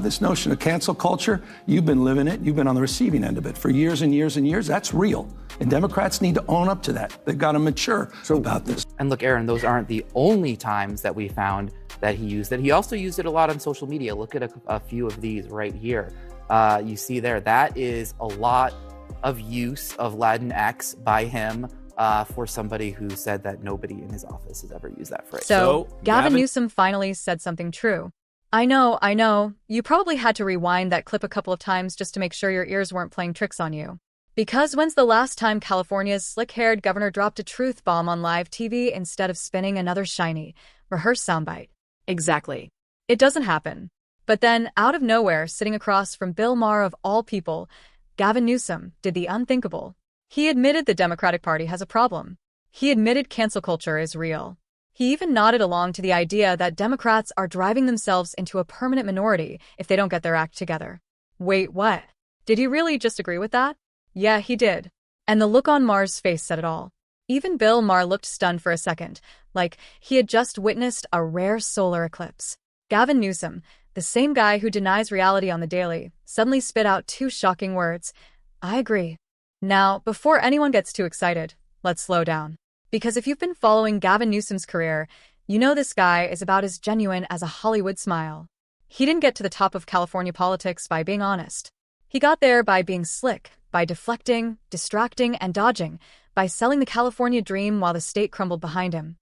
this notion of cancel culture, you've been living it. You've been on the receiving end of it for years and years and years. That's real. And Democrats need to own up to that. They've got to mature about this. And look, Aaron, those aren't the only times that we found that he used it. He also used it a lot on social media. Look at a few of these right here. You see there, that is a lot of use of Latinx by him for somebody who said that nobody in his office has ever used that phrase. So Gavin Newsom finally said something true. I know. You probably had to rewind that clip a couple of times just to make sure your ears weren't playing tricks on you. Because when's the last time California's slick-haired governor dropped a truth bomb on live TV instead of spinning another shiny, rehearsed soundbite? Exactly. It doesn't happen. But then, out of nowhere, sitting across from Bill Maher of all people, Gavin Newsom did the unthinkable. He admitted the Democratic Party has a problem. He admitted cancel culture is real. He even nodded along to the idea that Democrats are driving themselves into a permanent minority if they don't get their act together. Wait, what? Did he really just agree with that? Yeah, he did. And the look on Maher's face said it all. Even Bill Maher looked stunned for a second, like he had just witnessed a rare solar eclipse. Gavin Newsom, the same guy who denies reality on the daily, suddenly spit out two shocking words. I agree. Now, before anyone gets too excited, let's slow down. Because if you've been following Gavin Newsom's career, you know this guy is about as genuine as a Hollywood smile. He didn't get to the top of California politics by being honest. He got there by being slick, by deflecting, distracting, and dodging, by selling the California dream while the state crumbled behind him.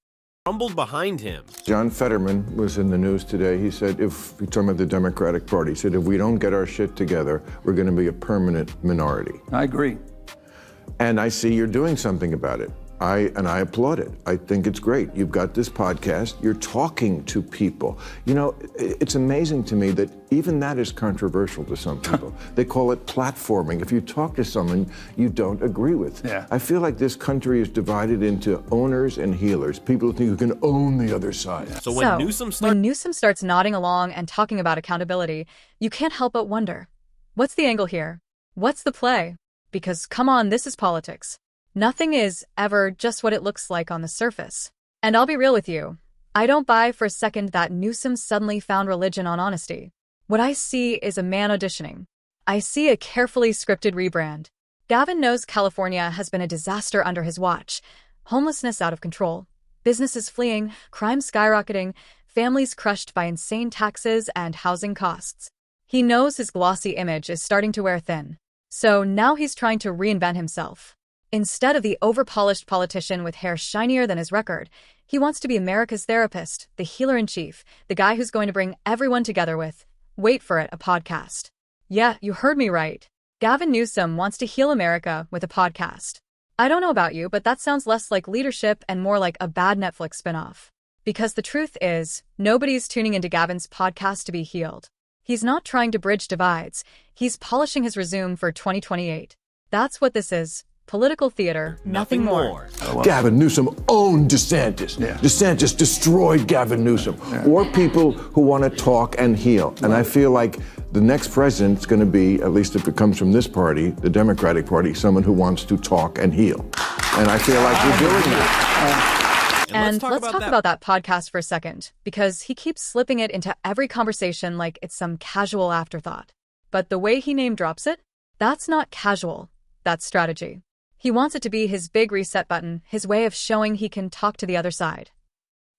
John Fetterman was in the news today. He said, if you're talking about the Democratic Party, he said, if we don't get our shit together, we're going to be a permanent minority. I agree. And I see you're doing something about it. I applaud it. I think it's great. You've got this podcast. You're talking to people. You know, it's amazing to me that even that is controversial to some people. They call it platforming. If you talk to someone you don't agree with. Yeah. I feel like this country is divided into owners and healers. People who think you can own the other side. So when Newsom starts nodding along and talking about accountability, you can't help but wonder, what's the angle here? What's the play? Because come on, this is politics. Nothing is ever just what it looks like on the surface. And I'll be real with you. I don't buy for a second that Newsom suddenly found religion on honesty. What I see is a man auditioning. I see a carefully scripted rebrand. Gavin knows California has been a disaster under his watch. Homelessness out of control. Businesses fleeing, crime skyrocketing, families crushed by insane taxes and housing costs. He knows his glossy image is starting to wear thin. So now he's trying to reinvent himself. Instead of the over-polished politician with hair shinier than his record, he wants to be America's therapist, the healer-in-chief, the guy who's going to bring everyone together with, wait for it, a podcast. Yeah, you heard me right. Gavin Newsom wants to heal America with a podcast. I don't know about you, but that sounds less like leadership and more like a bad Netflix spinoff. Because the truth is, nobody's tuning into Gavin's podcast to be healed. He's not trying to bridge divides. He's polishing his resume for 2028. That's what this is. Political theater, nothing more. Gavin Newsom owned DeSantis. Yeah. DeSantis destroyed Gavin Newsom. Yeah. Or people who want to talk and heal. And I feel like the next president's going to be, at least if it comes from this party, the Democratic Party, someone who wants to talk and heal. And I feel like we're doing that. And let's talk about that podcast for a second, because he keeps slipping it into every conversation like it's some casual afterthought. But the way he name drops it, that's not casual. That's strategy. He wants it to be his big reset button, his way of showing he can talk to the other side.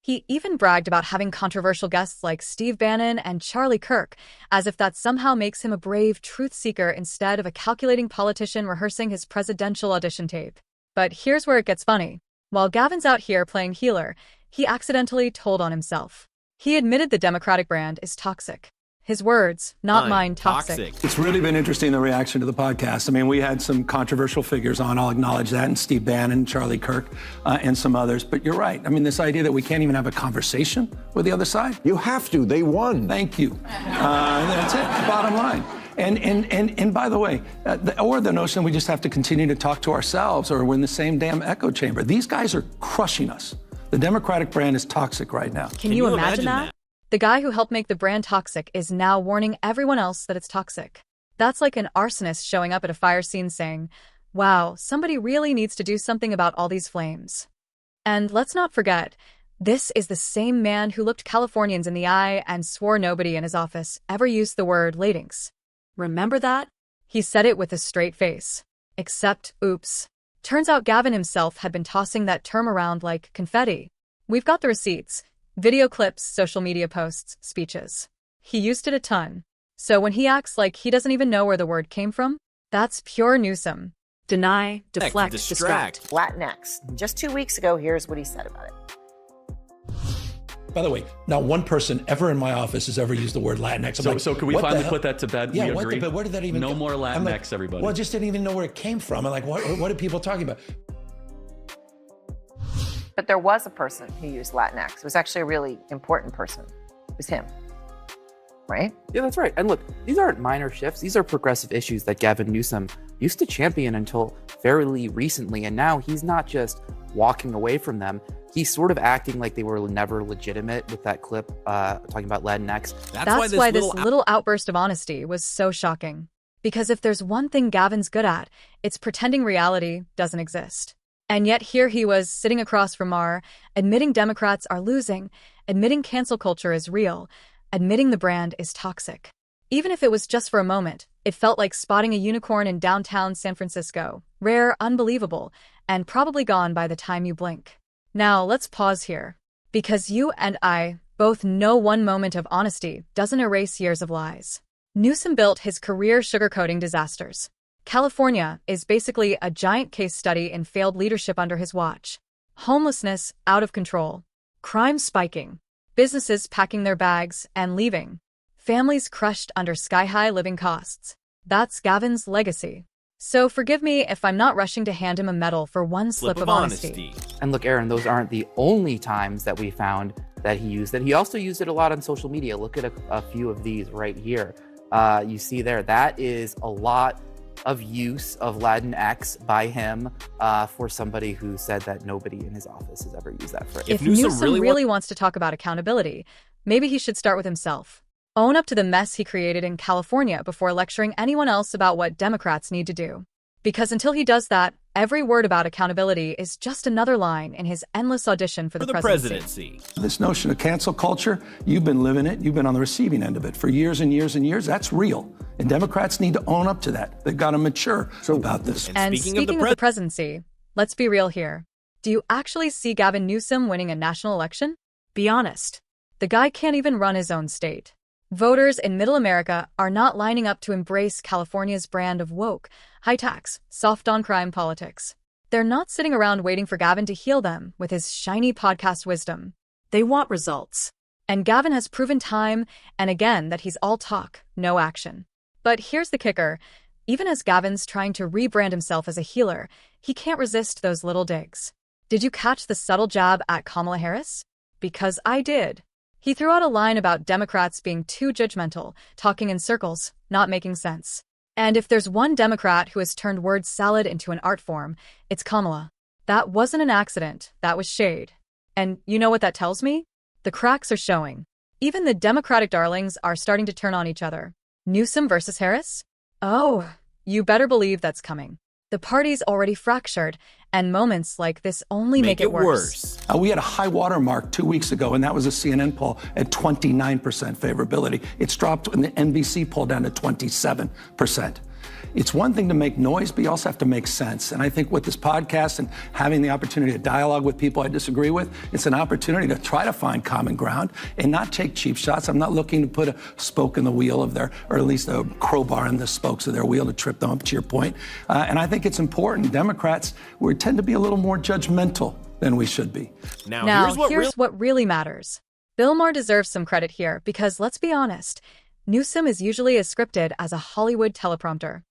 He even bragged about having controversial guests like Steve Bannon and Charlie Kirk, as if that somehow makes him a brave truth seeker instead of a calculating politician rehearsing his presidential audition tape. But here's where it gets funny. While Gavin's out here playing healer, he accidentally told on himself. He admitted the Democratic brand is toxic. His words, not mine, toxic. It's really been interesting, the reaction to the podcast. I mean, we had some controversial figures on, I'll acknowledge that, and Steve Bannon, Charlie Kirk, and some others. But you're right. I mean, this idea that we can't even have a conversation with the other side. You have to. They won. Thank you. That's it, bottom line. And by the way, or the notion we just have to continue to talk to ourselves or we're in the same damn echo chamber. These guys are crushing us. The Democratic brand is toxic right now. Can you imagine that? The guy who helped make the brand toxic is now warning everyone else that it's toxic. That's like an arsonist showing up at a fire scene saying, wow, somebody really needs to do something about all these flames. And let's not forget, This is the same man who looked Californians in the eye and swore nobody in his office ever used the word Latinx. Remember that? He said it with a straight face. Except, oops. Turns out Gavin himself had been tossing that term around like confetti. We've got the receipts, video clips, social media posts, speeches. He used it a ton. So when he acts like he doesn't even know where the word came from, that's pure Newsom. Deny, deflect, distract. Latinx. Just 2 weeks ago, here's what he said about it. By the way, not one person ever in my office has ever used the word Latinx. So can we finally put that to bed? Yeah, we agree? But where did that even No go? more Latinx, everybody. Well, I just didn't even know where it came from. I'm like, what are people talking about? But there was a person who used Latinx. It was actually a really important person. It was him. Right? Yeah, that's right. And look, these aren't minor shifts. These are progressive issues that Gavin Newsom used to champion until fairly recently. And now he's not just walking away from them. He's sort of acting like they were never legitimate with that clip talking about Latinx. That's why this little outburst of honesty was so shocking. Because if there's one thing Gavin's good at, it's pretending reality doesn't exist. And yet here he was sitting across from Maher, admitting Democrats are losing, admitting cancel culture is real, admitting the brand is toxic. Even if it was just for a moment, it felt like spotting a unicorn in downtown San Francisco. Rare, unbelievable, and probably gone by the time you blink. Now, let's pause here. Because you and I both know one moment of honesty doesn't erase years of lies. Newsom built his career sugarcoating disasters. California is basically a giant case study in failed leadership under his watch. Homelessness out of control. Crime spiking. Businesses packing their bags and leaving. Families crushed under sky-high living costs. That's Gavin's legacy. So forgive me if I'm not rushing to hand him a medal for one slip of honesty. And look, Aaron, those aren't the only times that we found that he used it. He also used it a lot on social media. Look at a few of these right here. You see there, that is a lot of use of Latinx by him for somebody who said that nobody in his office has ever used that phrase. If Newsom really wants to talk about accountability, maybe he should start with himself. Own up to the mess he created in California before lecturing anyone else about what Democrats need to do. Because until he does that, every word about accountability is just another line in his endless audition for the presidency. This notion of cancel culture, you've been living it. You've been on the receiving end of it for years and years and years. That's real. And Democrats need to own up to that. They've got to mature about this. And speaking of the presidency, let's be real here. Do you actually see Gavin Newsom winning a national election? Be honest. The guy can't even run his own state. Voters in Middle America are not lining up to embrace California's brand of woke, high tax, soft on crime politics. They're not sitting around waiting for Gavin to heal them with his shiny podcast wisdom. They want results. And Gavin has proven time and again that he's all talk, no action. But here's the kicker. Even as Gavin's trying to rebrand himself as a healer, he can't resist those little digs. Did you catch the subtle jab at Kamala Harris? Because I did. He threw out a line about Democrats being too judgmental, talking in circles, not making sense. And if there's one Democrat who has turned word salad into an art form, it's Kamala. That wasn't an accident, that was shade. And you know what that tells me? The cracks are showing. Even the Democratic darlings are starting to turn on each other. Newsom versus Harris? Oh, you better believe that's coming. The party's already fractured, and moments like this only make it worse. We had a high water mark 2 weeks ago, and that was a CNN poll at 29% favorability. It's dropped in the NBC poll down to 27%. It's one thing to make noise, but you also have to make sense. And I think with this podcast and having the opportunity to dialogue with people I disagree with, it's an opportunity to try to find common ground and not take cheap shots. I'm not looking to put a spoke in the wheel of their, or at least a crowbar in the spokes of their wheel to trip them up, to your point. And I think it's important. Democrats, we tend to be a little more judgmental than we should be. Now here's what really matters. Bill Maher deserves some credit here because, let's be honest, Newsom is usually as scripted as a Hollywood teleprompter.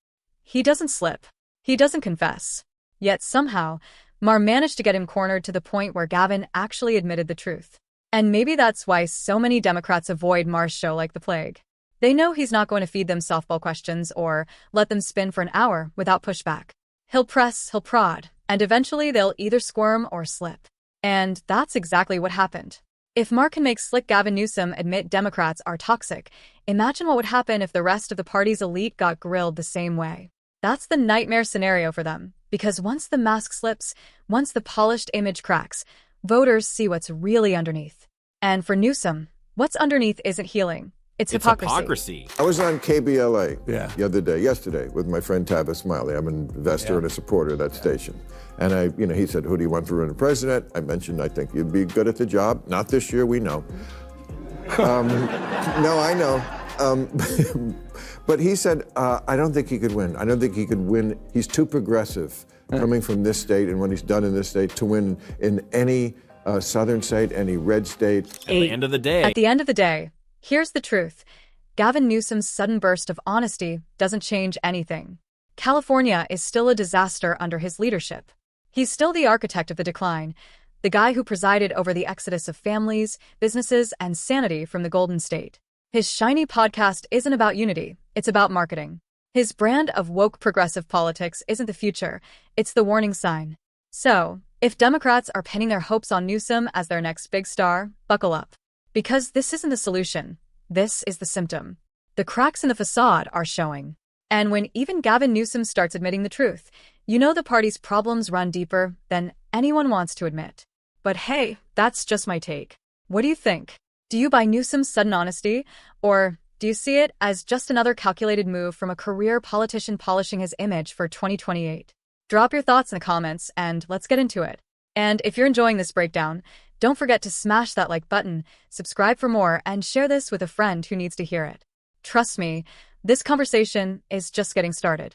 He doesn't slip. He doesn't confess. Yet somehow, Maher managed to get him cornered to the point where Gavin actually admitted the truth. And maybe that's why so many Democrats avoid Maher's show like the plague. They know he's not going to feed them softball questions or let them spin for an hour without pushback. He'll press, he'll prod, and eventually they'll either squirm or slip. And that's exactly what happened. If Maher can make slick Gavin Newsom admit Democrats are toxic, imagine what would happen if the rest of the party's elite got grilled the same way. That's the nightmare scenario for them, because once the mask slips, once the polished image cracks, Voters see what's really underneath. And for Newsom, what's underneath isn't healing. It's hypocrisy. I was on KBLA Yeah. yesterday, with my friend Tavis Smiley. I'm an investor and a supporter of that station. And he said, who do you want for running president? I mentioned, I think you'd be good at the job. Not this year, we know. No, I know. But he said, I don't think he could win. I don't think he could win. He's too progressive coming from this state and what he's done in this state to win in any southern state, any red state. At the end of the day, Here's the truth. Gavin Newsom's sudden burst of honesty doesn't change anything. California is still a disaster under his leadership. He's still the architect of the decline, the guy who presided over the exodus of families, businesses, and sanity from the Golden State. His shiny podcast isn't about unity, it's about marketing. His brand of woke progressive politics isn't the future, it's the warning sign. So, if Democrats are pinning their hopes on Newsom as their next big star, buckle up. Because this isn't the solution, this is the symptom. The cracks in the facade are showing. And when even Gavin Newsom starts admitting the truth, you know the party's problems run deeper than anyone wants to admit. But hey, that's just my take. What do you think? Do you buy Newsom's sudden honesty? Or do you see it as just another calculated move from a career politician polishing his image for 2028? Drop your thoughts in the comments and let's get into it. And if you're enjoying this breakdown, don't forget to smash that like button, subscribe for more, and share this with a friend who needs to hear it. Trust me, this conversation is just getting started.